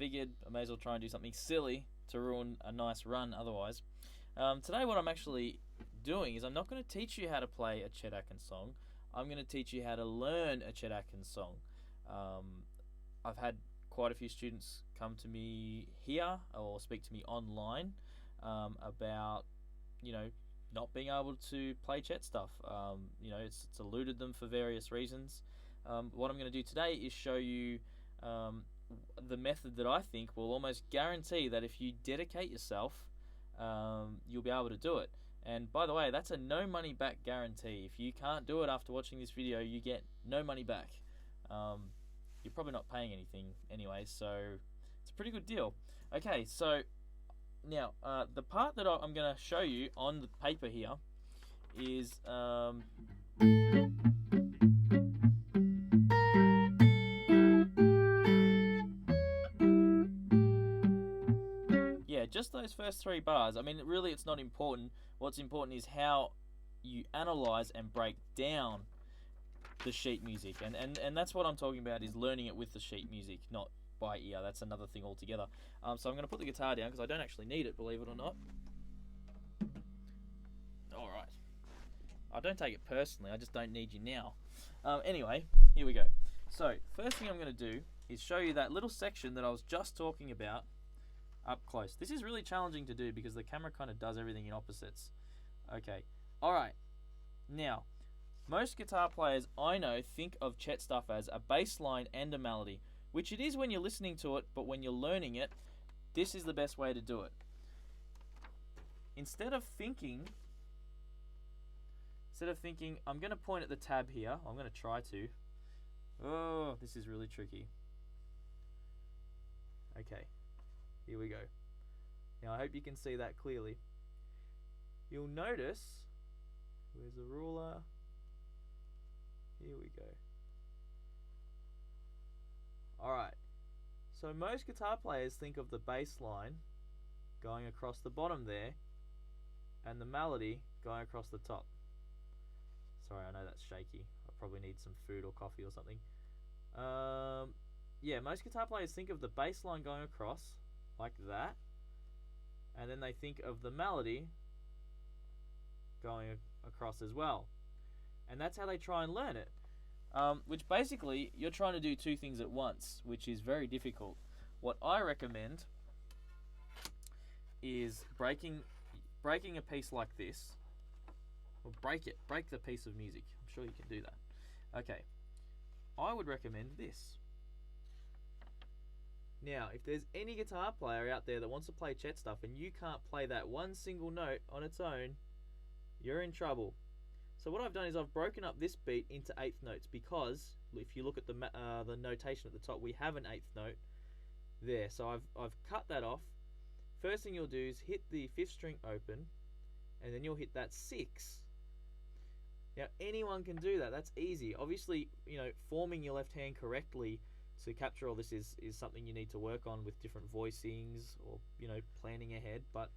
figured I may as well try and do something silly to ruin a nice run otherwise. Today what I'm actually doing is I'm not going to teach you how to play a Chet Atkins song. I'm going to teach you how to learn a Chet Atkins song. I've had quite a few students come to me here or speak to me online about, not being able to play Chet stuff. It's eluded them for various reasons. What I'm going to do today is show you the method that I think will almost guarantee that if you dedicate yourself, you'll be able to do it. And by the way, that's a no money back guarantee. If you can't do it after watching this video, you get no money back. You're probably not paying anything anyway, so it's a pretty good deal. Okay, so now the part that I'm going to show you on the paper here is just those first 3 bars. I mean, really, it's not important. What's important is how you analyze and break down the sheet music, and that's what I'm talking about, is learning it with the sheet music, not by ear. That's another thing altogether. So I'm going to put the guitar down because I don't actually need it, believe it or not. Alright. I don't take it personally, I just don't need you now. Anyway, here we go. So, first thing I'm going to do is show you that little section that I was just talking about up close. This is really challenging to do because the camera kind of does everything in opposites. Okay, alright. Now, most guitar players I know think of Chet stuff as a bass line and a melody, which it is when you're listening to it, but when you're learning it, this is the best way to do it. Instead of thinking, I'm going to point at the tab here. I'm going to try to. Oh, this is really tricky. Okay. Here we go. Now I hope you can see that clearly. You'll notice, where's the ruler? Here we go. Alright, so most guitar players think of the bass line going across the bottom there and the melody going across the top. Sorry, I know that's shaky. I probably need some food or coffee or something. Yeah, most guitar players think of the bass line going across like that, and then they think of the melody going across as well, and that's how they try and learn it, which basically you're trying to do 2 things at once, which is very difficult. What I recommend is breaking a piece like this, or break the piece of music. I'm sure you can do that. Okay, I would recommend this. Now, if there's any guitar player out there that wants to play Chet stuff and you can't play that one single note on its own, you're in trouble. So what I've done is I've broken up this beat into 8th notes, because if you look at the notation at the top, we have an 8th note there. So I've cut that off. First thing you'll do is hit the 5th string open, and then you'll hit that 6. Now anyone can do that. That's easy. Obviously, forming your left hand correctly to capture all this is something you need to work on with different voicings, or planning ahead, but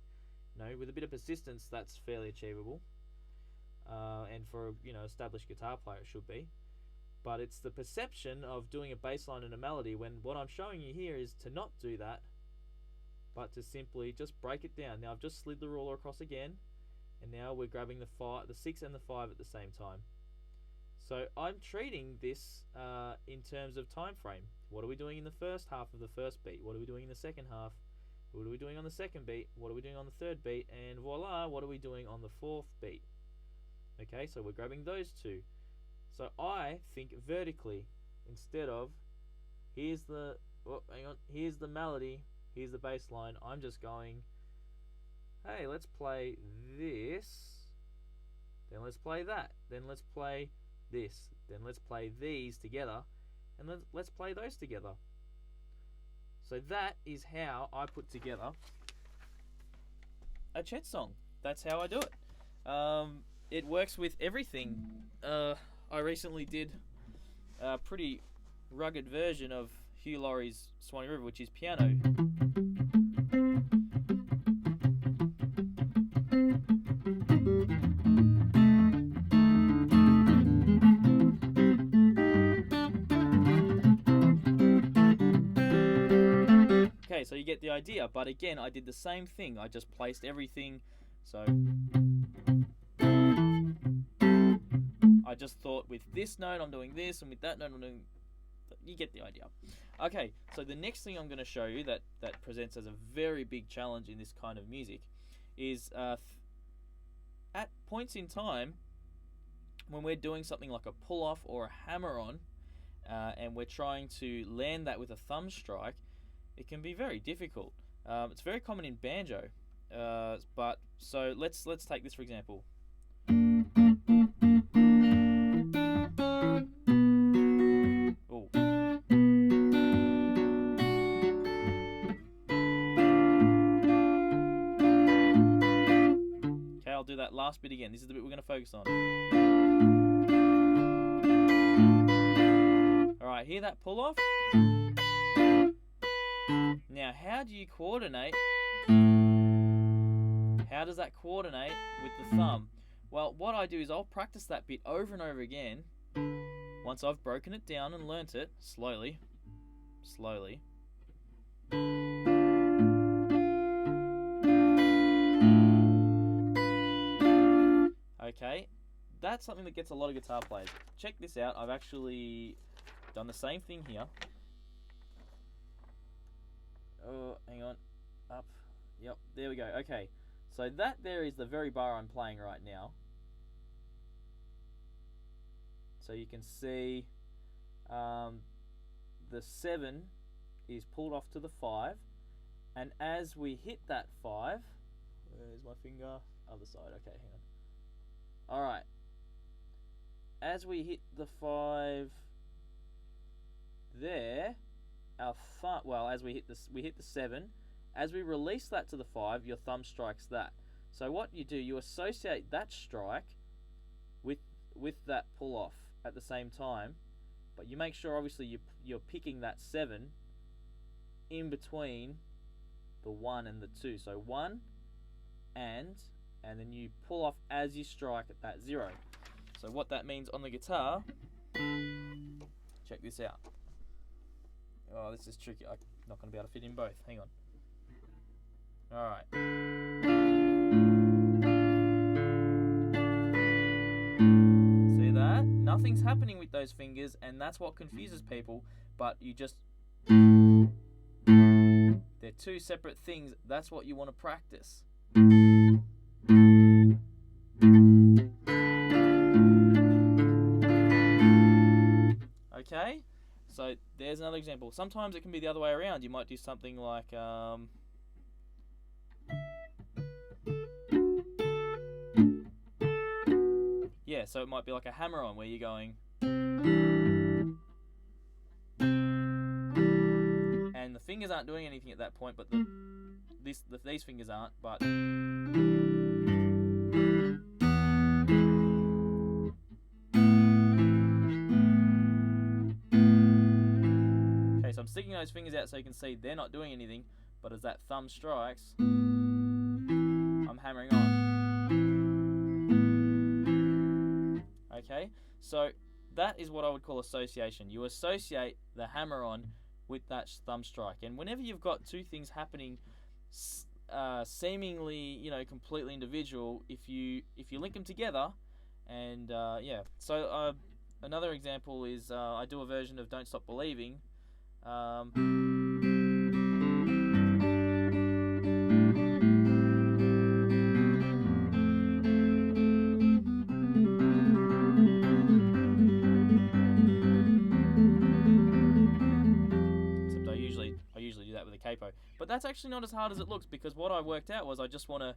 with a bit of persistence that's fairly achievable, and for established guitar player it should be. But it's the perception of doing a bass line and a melody, when what I'm showing you here is to not do that, but to simply just break it down. Now I've just slid the ruler across again, and now we're grabbing the 6 and the 5 at the same time. So I'm treating this in terms of time frame. What are we doing in the first half of the first beat? What are we doing in the second half? What are we doing on the second beat? What are we doing on the third beat? And voila, what are we doing on the 4th beat? Okay, so we're grabbing those 2. So I think vertically, instead of here's the melody, here's the bass line. I'm just going, hey, let's play this, then let's play that, then let's play this, then let's play these together, and then let's play those together. So that is how I put together a Chet song. That's how I do it. It works with everything. I recently did a pretty rugged version of Hugh Laurie's Swanee River, which is piano. idea, but again, I did the same thing. I just placed everything. So I just thought with this note I'm doing this, and with that note I'm doing... You get the idea. Okay, so the next thing I'm going to show you that presents as a very big challenge in this kind of music is at points in time when we're doing something like a pull-off or a hammer-on, and we're trying to land that with a thumb strike, it can be very difficult. It's very common in banjo, but so let's take this for example. Oh. Okay, I'll do that last bit again. This is the bit we're going to focus on. Alright, hear that pull off? Now, how do you coordinate? How does that coordinate with the thumb? Well, what I do is I'll practice that bit over and over again. Once I've broken it down and learnt it, slowly. Okay, that's something that gets a lot of guitar players. Check this out, I've actually done the same thing here. Oh, hang on. Up. Yep, there we go. Okay, so that there is the very bar I'm playing right now. So you can see the 7 is pulled off to the 5, and as we hit that 5, where's my finger? Other side. Okay, hang on. Alright. As we hit the 5 there, our thumb, well, as we hit the 7, as we release that to the 5, your thumb strikes that. So what you do, you associate that strike with that pull off at the same time, but you make sure obviously you're picking that 7 in between the 1 and the 2. So 1 and then you pull off as you strike at that 0. So what that means on the guitar, check this out. Oh, this is tricky. I'm not going to be able to fit in both. Hang on. Alright. See that? Nothing's happening with those fingers, and that's what confuses people, but you just... They're two separate things. That's what you want to practice. Okay? So there's another example. Sometimes it can be the other way around. You might do something like... yeah, so it might be like a hammer-on where you're going... and the fingers aren't doing anything at that point, but these fingers aren't, but... Okay, so I'm sticking those fingers out so you can see they're not doing anything, but as that thumb strikes, I'm hammering on. Okay, so that is what I would call association. You associate the hammer-on with that thumb strike, and whenever you've got two things happening seemingly, you know, completely individual, if you link them together, and yeah. So another example is I do a version of Don't Stop Believing. Capo. But that's actually not as hard as it looks, because what I worked out was I want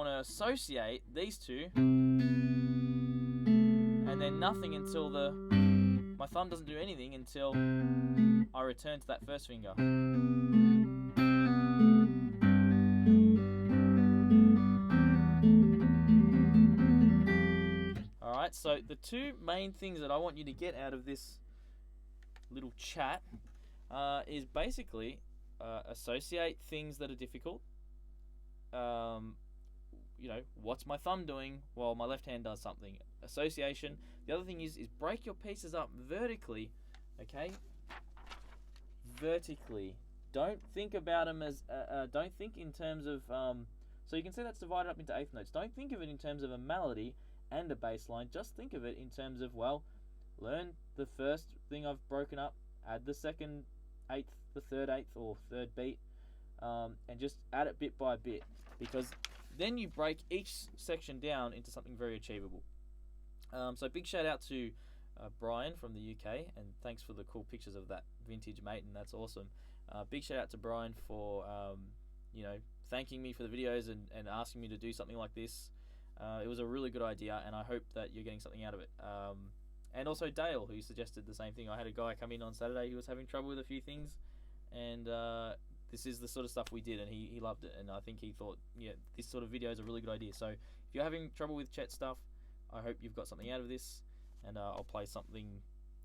to associate these two, and then nothing until my thumb doesn't do anything until I return to that first finger. Alright, so the two main things that I want you to get out of this little chat is basically associate things that are difficult. You know, what's my thumb doing while my left hand does something? Association. The other thing is break your pieces up vertically. Okay? Vertically. don't think about them as don't think in terms of so you can see that's divided up into eighth notes. Don't think of it in terms of a melody and a bass line. Just think of it in terms of, well, learn the first thing I've broken up, add the second eighth, the third eighth or third beat, and just add it bit by bit, because then you break each section down into something very achievable. So big shout out to Brian from the UK, and thanks for the cool pictures of that vintage Maiden. That's awesome. Big shout out to Brian for thanking me for the videos and asking me to do something like this. It was a really good idea, and I hope that you're getting something out of it. And also Dale, who suggested the same thing. I had a guy come in on Saturday who was having trouble with a few things, and this is the sort of stuff we did, and he loved it, and I think he thought, yeah, this sort of video is a really good idea. So if you're having trouble with Chet stuff, I hope you've got something out of this, and I'll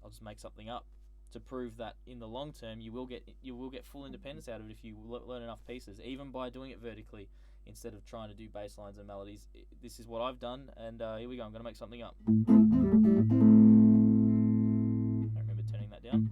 just make something up to prove that in the long term you will get full independence out of it if you learn enough pieces, even by doing it vertically instead of trying to do bass lines and melodies. This is what I've done, and here we go. I'm going to make something up. I remember turning that down.